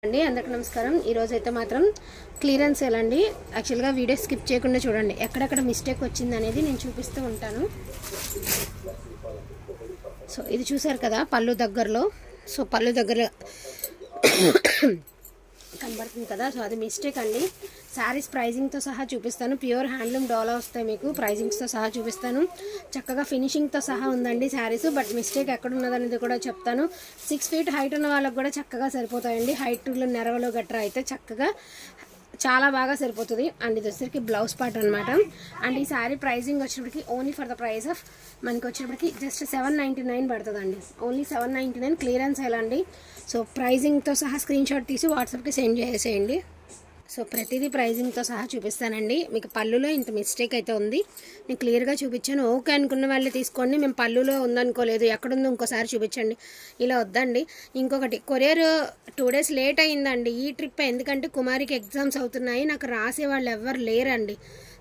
అండి అందరికీ నమస్కారం। ఈ రోజు అయితే మాత్రం క్లియరెన్స్ సేల్ అండి। యాక్చువల్ గా వీడియో స్కిప్ చేయకుండా చూడండి, ఎక్కడెక్కడ మిస్టేక్ వచ్చింది అనేది నేను చూపిస్తూ ఉంటాను। సో ఇది చూసారు కదా పళ్ళు దగ్గరలో, సో పళ్ళు దగ్గర కనబడుతుంది కదా, సో అది మిస్టేక్ అండి। సారీస్ ప్రైజింగ్ తో సహా చూపిస్తాను, ప్యూర్ హ్యాండ్లూమ్ డోలా వస్తాయి మీకు, ప్రైజింగ్స్ తో సహా చూపిస్తాను, చక్కగా ఫినిషింగ్ తో సహా ఉందండి సారీస్। బట్ మిస్టేక్ ఎక్కడ ఉన్నదనేది కూడా చెప్తాను। 6 feet హైట్ ఉన్న వాళ్ళకి కూడా చక్కగా సరిపోతాయండి, హైట్లో నెరవలో గట్రా అయితే చక్కగా చాలా బాగా సరిపోతుంది। అండ్ ఇది వచ్చేసరికి బ్లౌజ్ పార్ట్ అనమాట। అండ్ ఈ సారీ ప్రైజింగ్ వచ్చేటప్పటికి only for the price of మనకి వచ్చేటప్పటికి జస్ట్ 799 పడుతుందండి, ఓన్లీ 799 క్లియరెన్స్ సేల్ అండి। సో ప్రైజింగ్తో సహా స్క్రీన్ షాట్ తీసి వాట్సాప్కి సెండ్ చేసేయండి। సో ప్రతిదీ ప్రైజింగ్తో సహా చూపిస్తానండి। మీకు పళ్ళులో ఇంత మిస్టేక్ అయితే ఉంది, నేను క్లియర్గా చూపించాను, ఓకే అనుకున్న వాళ్ళు తీసుకోండి। మేము పళ్ళులో ఉందనుకోలేదు, ఎక్కడుందో ఇంకోసారి చూపించండి, ఇలా వద్దండి। ఇంకొకటి కొరియర్ 2 days లేట్ అయిందండి ఈ ట్రిప్, ఎందుకంటే కుమారికి ఎగ్జామ్స్ అవుతున్నాయి, నాకు రాసే వాళ్ళు ఎవ్వరు లేరండి।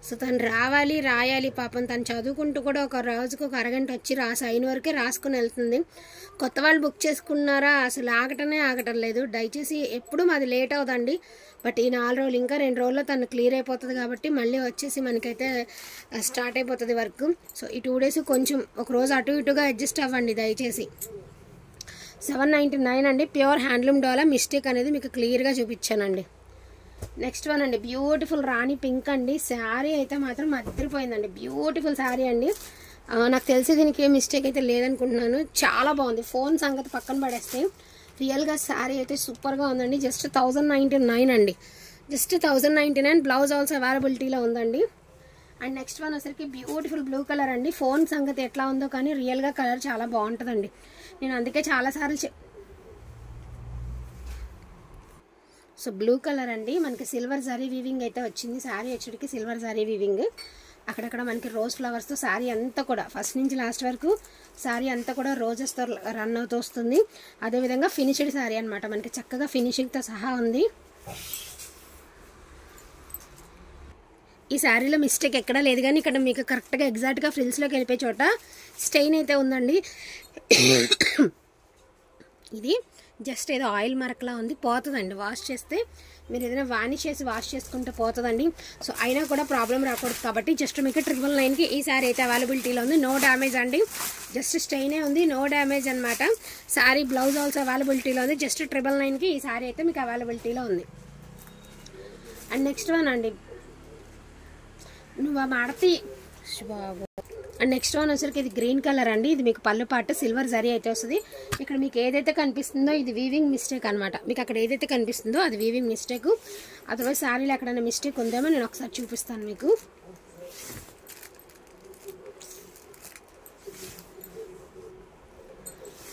సో తను రావాలి రాయాలి, పాపం తను చదువుకుంటూ కూడా ఒక రోజుకు ఒక అరగంట వచ్చి అయిన వరకే రాసుకుని వెళ్తుంది। కొత్త వాళ్ళు బుక్ చేసుకున్నారా అసలు ఆగటం లేదు, దయచేసి ఎప్పుడు మాది లేట్ అవుదండి। బట్ ఈ 4 రోజులు ఇంకా 2 రోజుల్లో తను క్లియర్ అయిపోతుంది కాబట్టి మళ్ళీ వచ్చేసి మనకైతే స్టార్ట్ అయిపోతుంది వర్క్। సో ఈ 2 days కొంచెం ఒక రోజు అటు ఇటుగా అడ్జస్ట్ అవ్వండి దయచేసి। 799 అండి, ప్యూర్ హ్యాండ్లూమ్ డోలా, మిస్టేక్ అనేది మీకు క్లియర్గా చూపించానండి। నెక్స్ట్ వన్ అండి, బ్యూటిఫుల్ రాణి పింక్ అండి, శారీ అయితే మాత్రం అదిరిపోయిందండి, బ్యూటిఫుల్ శారీ అండి। నాకు తెలిసి దీనికి ఏ మిస్టేక్ అయితే లేదనుకుంటున్నాను, చాలా బాగుంది। ఫోన్ సంగతి పక్కన పడేస్తే రియల్గా శారీ అయితే సూపర్గా ఉందండి, జస్ట్ 1099 అండి, జస్ట్ 1099, బ్లౌజ్ ఆల్సో అవైలబిలిటీలో ఉందండి। అండ్ నెక్స్ట్ వన్ వచ్చరికి బ్యూటిఫుల్ బ్లూ కలర్ అండి, ఫోన్ సంగతి ఎట్లా ఉందో కానీ రియల్గా కలర్ చాలా బాగుంటుందండి, నేను అందుకే చాలాసార్లు సో బ్లూ కలర్ అండి, మనకి సిల్వర్ జరీ వీవింగ్ అయితే వచ్చింది, శారీ వచ్చేటికి సిల్వర్ జరీ వీవింగ్, అక్కడక్కడ మనకి రోజ్ ఫ్లవర్స్తో శారీ అంతా కూడా ఫస్ట్ నుంచి లాస్ట్ వరకు శారీ అంతా కూడా రోజెస్తో రన్ అవుతూ వస్తుంది। అదేవిధంగా ఫినిష్డ్ శారీ అనమాట, మనకి చక్కగా ఫినిషింగ్తో సహా ఉంది। ఈ శారీలో మిస్టేక్ ఎక్కడా లేదు, కానీ ఇక్కడ మీకు కరెక్ట్గా ఎగ్జాక్ట్గా ఫ్రిల్స్లోకి వెళ్ళిపోయే చోట స్టెయిన్ అయితే ఉందండి। ఇది జస్ట్ ఏదో ఆయిల్ మరకలా ఉంది, పోతుందండి వాష్ చేస్తే, మీరు ఏదైనా వానిష్ చేసి వాష్ చేసుకుంటే పోతుందండి। సో అయినా కూడా ప్రాబ్లం రాకూడదు కాబట్టి జస్ట్ మీకు 999కి ఈ శారీ అయితే అవైలబిలిటీలో ఉంది, నో డ్యామేజ్ అండి, జస్ట్ స్టెయినే ఉంది, నో డ్యామేజ్ అనమాట। శారీ బ్లౌజ్ ఆల్సో అవైలబిలిటీలో ఉంది, జస్ట్ 999కి ఈ శారీ అయితే మీకు అవైలబిలిటీలో ఉంది। అండ్ నెక్స్ట్ వన్ అండి, నువ్వు మాడతి బాబు। అండ్ నెక్స్ట్ వన్ వచ్చరికి ఇది గ్రీన్ కలర్ అండి, ఇది మీకు పళ్ళు పాటు సిల్వర్ జరీ అయితే వస్తుంది। ఇక్కడ మీకు ఏదైతే కనిపిస్తుందో ఇది వీవింగ్ మిస్టేక్ అనమాట, మీకు అక్కడ ఏదైతే కనిపిస్తుందో అది వీవింగ్ మిస్టేక్, అదర్వైజ్ శారీలో ఎక్కడైనా మిస్టేక్ ఉందేమో నేను ఒకసారి చూపిస్తాను మీకు।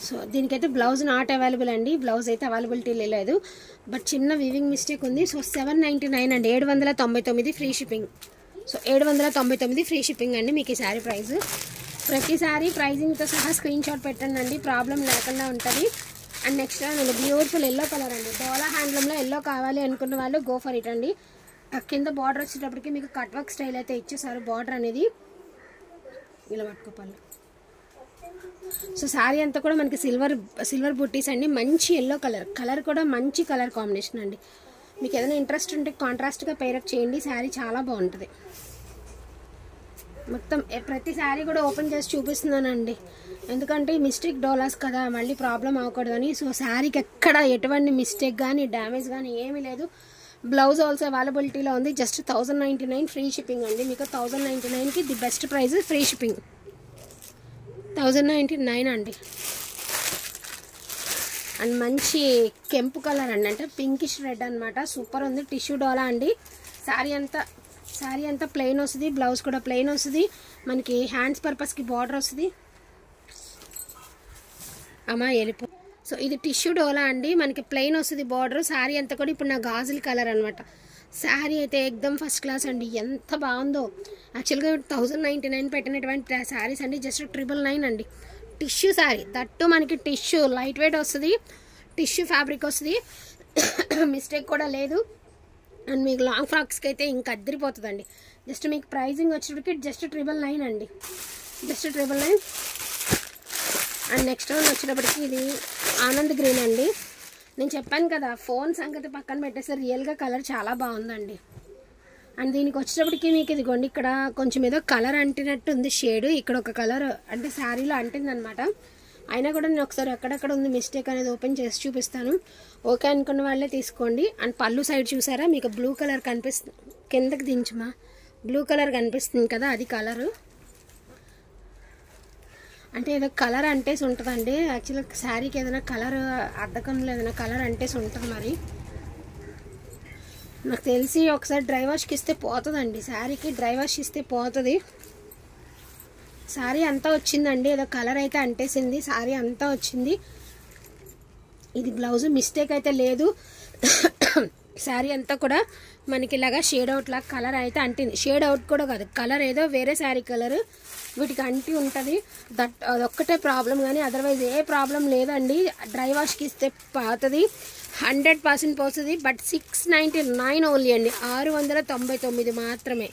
సో దీనికైతే బ్లౌజ్ నాట్ అవైలబుల్ అండి, బ్లౌజ్ అయితే అవైలబిలిటీ లేదు, బట్ చిన్న వీవింగ్ మిస్టేక్ ఉంది। సో 799 అండి, 799 free shipping, so 799 free shipping అండి మీకు ఈ శారీ ప్రైస్। ప్రతి శారీ ప్రైజింగ్తో సహా స్క్రీన్ షాట్ పెట్టండి అండి, ప్రాబ్లం లేకుండా ఉంటుంది। అండ్ నెక్స్ట్ నేను బ్యూటిఫుల్ ఎల్లో కలర్ అండి, డోలా హ్యాండ్లూమ్లో ఎల్లో కావాలి అనుకున్న వాళ్ళు గో ఫర్ ఇట్ అండి। కింద బార్డర్ వచ్చేటప్పటికి మీకు కట్ వర్క్ స్టైల్ అయితే ఇచ్చేసారు, బార్డర్ అనేది ఇలా పట్టుకోపాలి। సో శారీ అంతా కూడా మనకి సిల్వర్ బుట్టీస్ అండి, మంచి ఎల్లో కలర్ కూడా మంచి కలర్ కాంబినేషన్ అండి। మీకు ఏదైనా ఇంట్రెస్ట్ ఉంటే కాంట్రాస్ట్గా పేరప్ చేయండి, శారీ చాలా బాగుంటుంది। మొత్తం ప్రతి శారీ కూడా ఓపెన్ చేసి చూపిస్తున్నానండి, ఎందుకంటే మిస్టేక్ డోలాస్ కదా, మళ్ళీ ప్రాబ్లం అవ్వకూడదని। సో శారీకి ఎక్కడ ఎటువంటి మిస్టేక్ కానీ డ్యామేజ్ కానీ ఏమీ లేదు, బ్లౌజ్ ఆల్సో అవైలబిలిటీలో ఉంది, జస్ట్ 1099 ఫ్రీ షిప్పింగ్ అండి మీకు। 1099కి the best price free shipping, 1099 అండి। అండ్ మంచి కెంపు కలర్ అండి, అంటే పింకిష్ రెడ్ అనమాట, సూపర్ ఉంది, టిష్యూ డోలా అండి। శారీ అంతా ప్లెయిన్ వస్తుంది, బ్లౌజ్ కూడా ప్లెయిన్ వస్తుంది, మనకి హ్యాండ్స్ పర్పస్కి బార్డర్ వస్తుంది అమ్మా వెళ్ళిపో। సో ఇది టిష్యూ డోలా అండి, మనకి ప్లెయిన్ వస్తుంది బార్డర్, శారీ అంతా కూడా ఇప్పుడు నా గాజుల కలర్ అనమాట। శారీ అయితే ఎక్దమ్ ఫస్ట్ క్లాస్ అండి, ఎంత బాగుందో। యాక్చువల్గా 1099 పెట్టినటువంటి శారీస్ అండి, జస్ట్ 999 అండి, టిష్యూ శారీ, దట్టు మనకి టిష్యూ లైట్ వెయిట్ వస్తుంది, టిష్యూ ఫ్యాబ్రిక్ వస్తుంది, మిస్టేక్ కూడా లేదు। అండ్ మీకు లాంగ్ ఫ్రాక్స్కి అయితే ఇంకా అద్దరిపోతుందండి, జస్ట్ మీకు ప్రైజింగ్ వచ్చేటప్పటికి జస్ట్ 999 అండి, జస్ట్ 999। అండ్ నెక్స్ట్ వన్ వచ్చేటప్పటికి ఇది ఆనంద్ గ్రీన్ అండి, నేను చెప్పాను కదా ఫోన్ సంగతి పక్కన పెట్టేస్తే రియల్గా కలర్ చాలా బాగుందండి. అండ్ దీనికి వచ్చేటప్పటికి మీకు ఇదిగోండి ఇక్కడ కొంచెం ఏదో కలర్ అంటినట్టు ఉంది షేడ్, ఇక్కడ ఒక కలర్ అంటే శారీలో అంటింది అనమాట. అయినా కూడా నేను ఒకసారి ఎక్కడెక్కడ ఉంది మిస్టేక్ అనేది ఓపెన్ చేసి చూపిస్తాను. ఓకే అనుకున్న వాళ్ళే తీసుకోండి. అండ్ పళ్ళు సైడ్ చూసారా మీకు బ్లూ కలర్ కనిపిస్తుంది, కిందకి దించమా, బ్లూ కలర్ కనిపిస్తుంది కదా, అది కలరు. అంటే ఏదో కలర్ అంటేసి ఉంటుందండి. యాక్చువల్గా శారీకి ఏదైనా కలర్ అద్దకంలో ఏదైనా కలర్ అంటేసి ఉంటుంది. మరి నాకు తెలిసి ఒకసారి డ్రై వాష్కి ఇస్తే పోతుందండి, శారీకి డ్రై వాష్ ఇస్తే పోతుంది. శారీ అంతా వచ్చిందండి, ఏదో కలర్ అయితే అంటేసింది, శారీ అంతా వచ్చింది. ఇది బ్లౌజ్ మిస్టేక్ అయితే లేదు. శారీ అంతా కూడా మనకి ఇలాగా షేడ్ అవుట్ లాగా కలర్ అయితే అంటింది. షేడ్ అవుట్ కూడా కాదు, కలర్ ఏదో వేరే శారీ కలర్ వీటికి అంటి ఉంటుంది. అదొక్కటే ప్రాబ్లం, కానీ అదర్వైజ్ ఏ ప్రాబ్లం లేదండి. డ్రై వాష్కి ఇస్తే పోతుంది, 100% పోతుంది. బట్ 699 ఓన్లీ అండి, 699 మాత్రమే.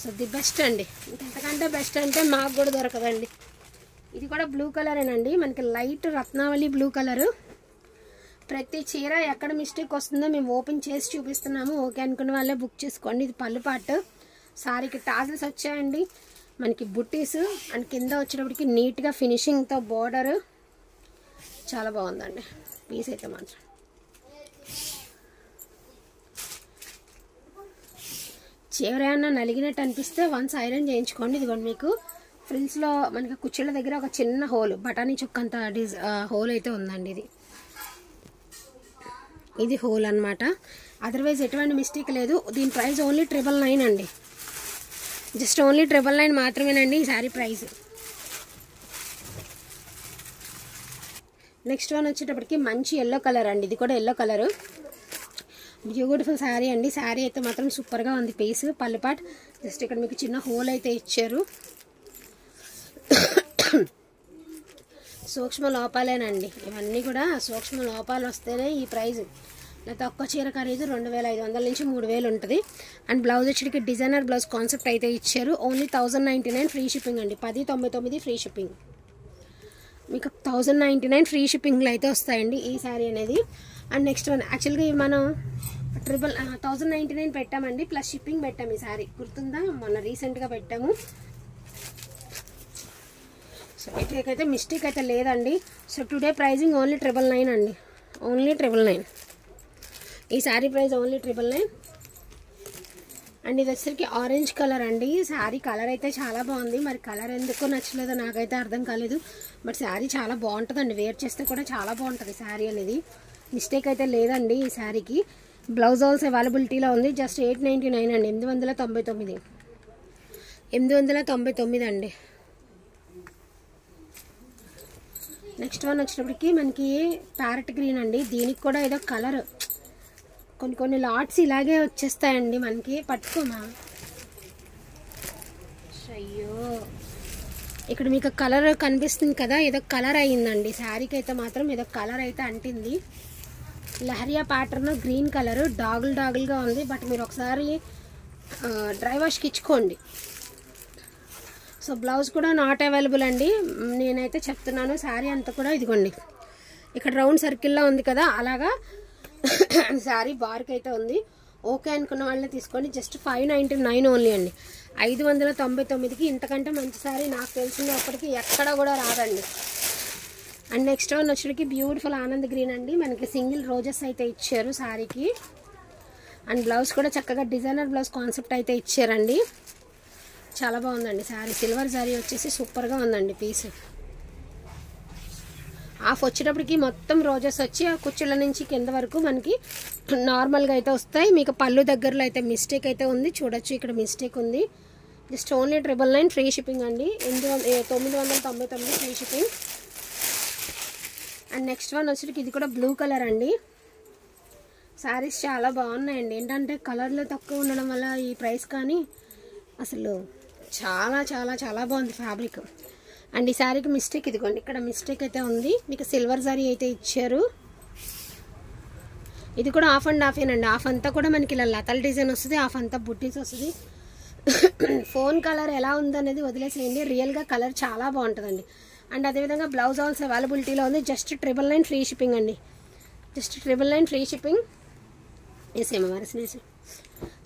సో ది బెస్ట్ అండి, ఇంతకంటే బెస్ట్ అంటే మాకు కూడా దొరకదండి. ఇది కూడా బ్లూ కలరేనండి, మనకి లైట్ రత్నావళి బ్లూ కలరు. ప్రతి చీర ఎక్కడ మిస్టేక్ వస్తుందో మేము ఓపెన్ చేసి చూపిస్తున్నాము. ఓకే అనుకున్న వాళ్ళే బుక్ చేసుకోండి. ఇది పళ్ళు పాటు, సారీకి టాజల్స్ వచ్చాయండి, మనకి బుట్టీస్, అండ్ కింద వచ్చేటప్పటికి నీట్గా ఫినిషింగ్తో బోర్డర్ చాలా బాగుందండి పీస్ అయితే మాత్రం. చీర ఏమన్నా నలిగినట్టు అనిపిస్తే వన్స్ ఐరన్ చేయించుకోండి. ఇదిగోండి మీకు ఫ్రిల్స్లో మనకి కుర్చీల దగ్గర ఒక చిన్న హోల్, బటానీ చుక్కంత హోల్ అయితే ఉందండి. ఇది హోల్ అనమాట. అదర్వైజ్ ఎటువంటి మిస్టేక్ లేదు. దీని ప్రైస్ ఓన్లీ 999 అండి, జస్ట్ ఓన్లీ 999 మాత్రమేనండి ఈ శారీ ప్రైస్. నెక్స్ట్ వన్ వచ్చేటప్పటికి మంచి ఎల్లో కలర్ అండి, ఇది కూడా ఎల్లో కలరు. బ్యూటిఫుల్ శారీ అండి. శారీ అయితే మాత్రం సూపర్గా ఉంది. పీస్ పల్లిపాట్ జస్ట్ ఇక్కడ మీకు చిన్న హోల్ అయితే ఇచ్చారు. సూక్ష్మ లోపాలేనండి ఇవన్నీ కూడా, సూక్ష్మ లోపాలు వస్తేనే ఈ ప్రైజ్. లేకపోతే ఒక్క చీర ఖరీదు 2500 నుంచి 3000 ఉంటుంది. అండ్ బ్లౌజ్ వచ్చేటికి డిజైనర్ బ్లౌజ్ కాన్సెప్ట్ అయితే ఇచ్చారు. ఓన్లీ 1099 ఫ్రీ షిప్పింగ్ అండి, 1099 ఫ్రీ షిప్పింగ్. మీకు 1099 ఫ్రీ షిప్పింగ్లో అయితే వస్తాయండి ఈ శారీ అనేది. అండ్ నెక్స్ట్ వన్ యాక్చువల్గా మనం 1099 పెట్టామండి, ప్లస్ షిప్పింగ్ పెట్టాము. ఈ శారీ గుర్తుందా, మొన్న రీసెంట్గా పెట్టాము. సో వీటికైతే మిస్టేక్ అయితే లేదండి. సో టుడే ప్రైజింగ్ ఓన్లీ 999 అండి, ఓన్లీ 999. ఈ శారీ ప్రైస్ ఓన్లీ 999. అండ్ ఇది వచ్చేసరికి ఆరెంజ్ కలర్ అండి. శారీ కలర్ అయితే చాలా బాగుంది, మరి కలర్ ఎందుకో నచ్చలేదో నాకైతే అర్థం కాలేదు. బట్ శారీ చాలా బాగుంటుందండి, వేర్ చేస్తే కూడా చాలా బాగుంటుంది శారీ అనేది. మిస్టేక్ అయితే లేదండి ఈ శారీకి. బ్లౌజ్ ఆల్సో అవైలబిలిటీలో ఉంది. జస్ట్ 899 అండి, 899 అండి. నెక్స్ట్ వన్ వచ్చేటప్పటికి మనకి ప్యారెట్ గ్రీన్ అండి. దీనికి కూడా ఏదో కలర్ కొన్ని లాట్స్ ఇలాగే వచ్చేస్తాయండి మనకి. పట్టుకోమా, అయ్యో ఇక్కడ మీకు కలర్ కనిపిస్తుంది కదా, ఏదో కలర్ అయ్యిందండి శారీకి అయితే మాత్రం. ఏదో కలర్ అయితే అంటింది. లహరియా ప్యాటర్న్ గ్రీన్ కలర్, డాగుల్గా ఉంది. బట్ మీరు ఒకసారి డ్రై వాష్కి ఇచ్చుకోండి. సో బ్లౌజ్ కూడా నాట్ అవైలబుల్ అండి, నేనైతే చెప్తున్నాను. శారీ అంతా కూడా ఇదిగోండి ఇక్కడ రౌండ్ సర్కిల్లో ఉంది కదా, అలాగా శారీ బార్కి అయితే ఉంది. ఓకే అనుకున్న వాళ్ళని తీసుకోండి. జస్ట్ 599 ఓన్లీ అండి, 599కి. ఇంతకంటే మంచి శారీ నాకు తెలిసింది అప్పటికి ఎక్కడ కూడా రాదండి. అండ్ నెక్స్ట్ వన్ వచ్చేటికి బ్యూటిఫుల్ ఆనంద్ గ్రీన్ అండి. మనకి సింగిల్ రోజెస్ అయితే ఇచ్చారు శారీకి. అండ్ బ్లౌజ్ కూడా చక్కగా డిజైనర్ బ్లౌజ్ కాన్సెప్ట్ అయితే ఇచ్చారండి. చాలా బాగుందండి శారీ. సిల్వర్ శారీ వచ్చేసి సూపర్గా ఉందండి పీస్. హాఫ్ వచ్చేటప్పటికి మొత్తం రోజెస్ వచ్చి ఆ కుచ్చుల నుంచి కింద వరకు మనకి నార్మల్గా అయితే వస్తాయి. మీకు పళ్ళు దగ్గరలో అయితే మిస్టేక్ అయితే ఉంది, చూడొచ్చు ఇక్కడ మిస్టేక్ ఉంది. జస్ట్ ఓన్లీ 999 ఫ్రీ షిప్పింగ్ అండి, 999 free shipping. And next one వచ్చేటికి ఇది కూడా బ్లూ కలర్ అండి. శారీస్ చాలా బాగున్నాయండి. ఏంటంటే కలర్లో తక్కువ ఉండడం వల్ల ఈ ప్రైస్, కానీ అసలు చాలా చాలా చాలా బాగుంది ఫ్యాబ్రిక్. అండ్ ఈ శారీకి మిస్టేక్ ఇదిగోండి ఇక్కడ మిస్టేక్ అయితే ఉంది. మీకు సిల్వర్ శారీ అయితే ఇచ్చారు. ఇది కూడా హాఫ్ అండ్ హాఫ్ ఏనండి. హాఫ్ అంతా కూడా మనకి ఇలా లతల్ డిజైన్ వస్తుంది, హాఫ్ అంతా బుట్టీస్ వస్తుంది. ఫోన్ కలర్ ఎలా ఉందనేది వదిలేసేయండి, రియల్గా కలర్ చాలా బాగుంటుందండి. అండ్ అదేవిధంగా బ్లౌజ్ ఆల్సో అవైలబిలిటీలో ఉంది. జస్ట్ 999 ఫ్రీ షిప్పింగ్ అండి. Just 999 free shipping. ఏసేమో వరసనేసి.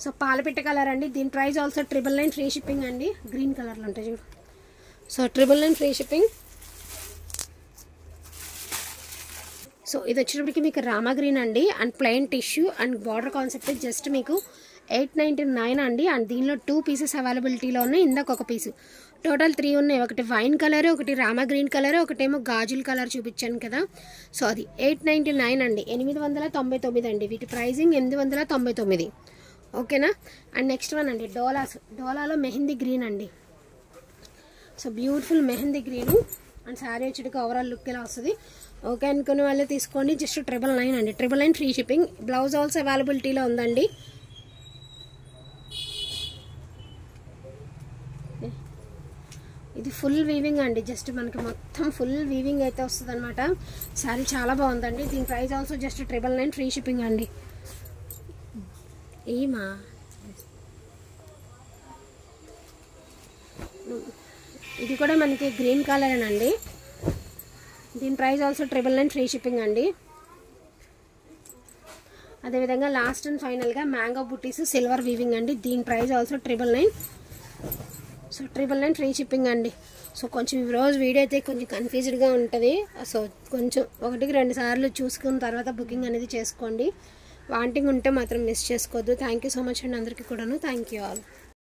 సో పాలపిట్ట కలర్ అండి, దీని ప్రైస్ ఆల్సో 999 ఫ్రీ షిప్పింగ్ అండి. గ్రీన్ కలర్లో ఉంటాయి చూడు. So 999 free shipping. సో ఇది వచ్చేటప్పటికి మీకు రామా గ్రీన్ అండి and plain tissue and border concept just మీకు 899 అండి. అండ్ దీనిలో 2 పీసెస్ అవైలబిలిటీలో ఉన్నాయి, ఇందాక ఒక పీసు. టోటల్ 3 ఉన్నాయి. ఒకటి వైన్ కలర్, ఒకటి రామా గ్రీన్ కలర్, ఒకటేమో గాజుల కలర్ చూపించాను కదా. సో అది 899 అండి, 899 అండి. వీటి ప్రైజింగ్ 899. ఓకేనా. అండ్ నెక్స్ట్ వన్ అండి డోలాలో మెహందీ గ్రీన్ అండి. So beautiful mehndi green and sari వచ్చేటికి ఓవరాల్ లుక్ ఇలా వస్తుంది. ఓకే అనుకునే వాళ్ళే తీసుకోండి. జస్ట్ 999 అండి, 999 ఫ్రీ షిప్పింగ్. బ్లౌజ్ ఆల్సో అవైలబిలిటీలో ఉందండి. ఇది ఫుల్ వీవింగ్ అండి, జస్ట్ మనకి మొత్తం ఫుల్ వీవింగ్ అయితే వస్తుంది అనమాట. శారీ చాలా బాగుందండి. దీని price also just 999 free shipping అండి. ఏమా ఇది కూడా మనకి గ్రీన్ కలర్ అండి. దీని ప్రైస్ ఆల్సో 999 ఫ్రీ షిప్పింగ్ అండి. అదేవిధంగా లాస్ట్ అండ్ ఫైనల్గా మ్యాంగో బుట్టీస్ సిల్వర్ వీవింగ్ అండి. దీని price also 999. So 999 free shipping అండి. సో కొంచెం ఈరోజు వీడియో అయితే కొంచెం కన్ఫ్యూజ్డ్గా ఉంటుంది. సో కొంచెం 1-2 సార్లు చూసుకున్న తర్వాత బుకింగ్ అనేది చేసుకోండి. వాంటింగ్ ఉంటే మాత్రం మిస్ చేసుకోవద్దు. థ్యాంక్ యూ సో మచ్ అండి అందరికీ కూడాను. Thank you all.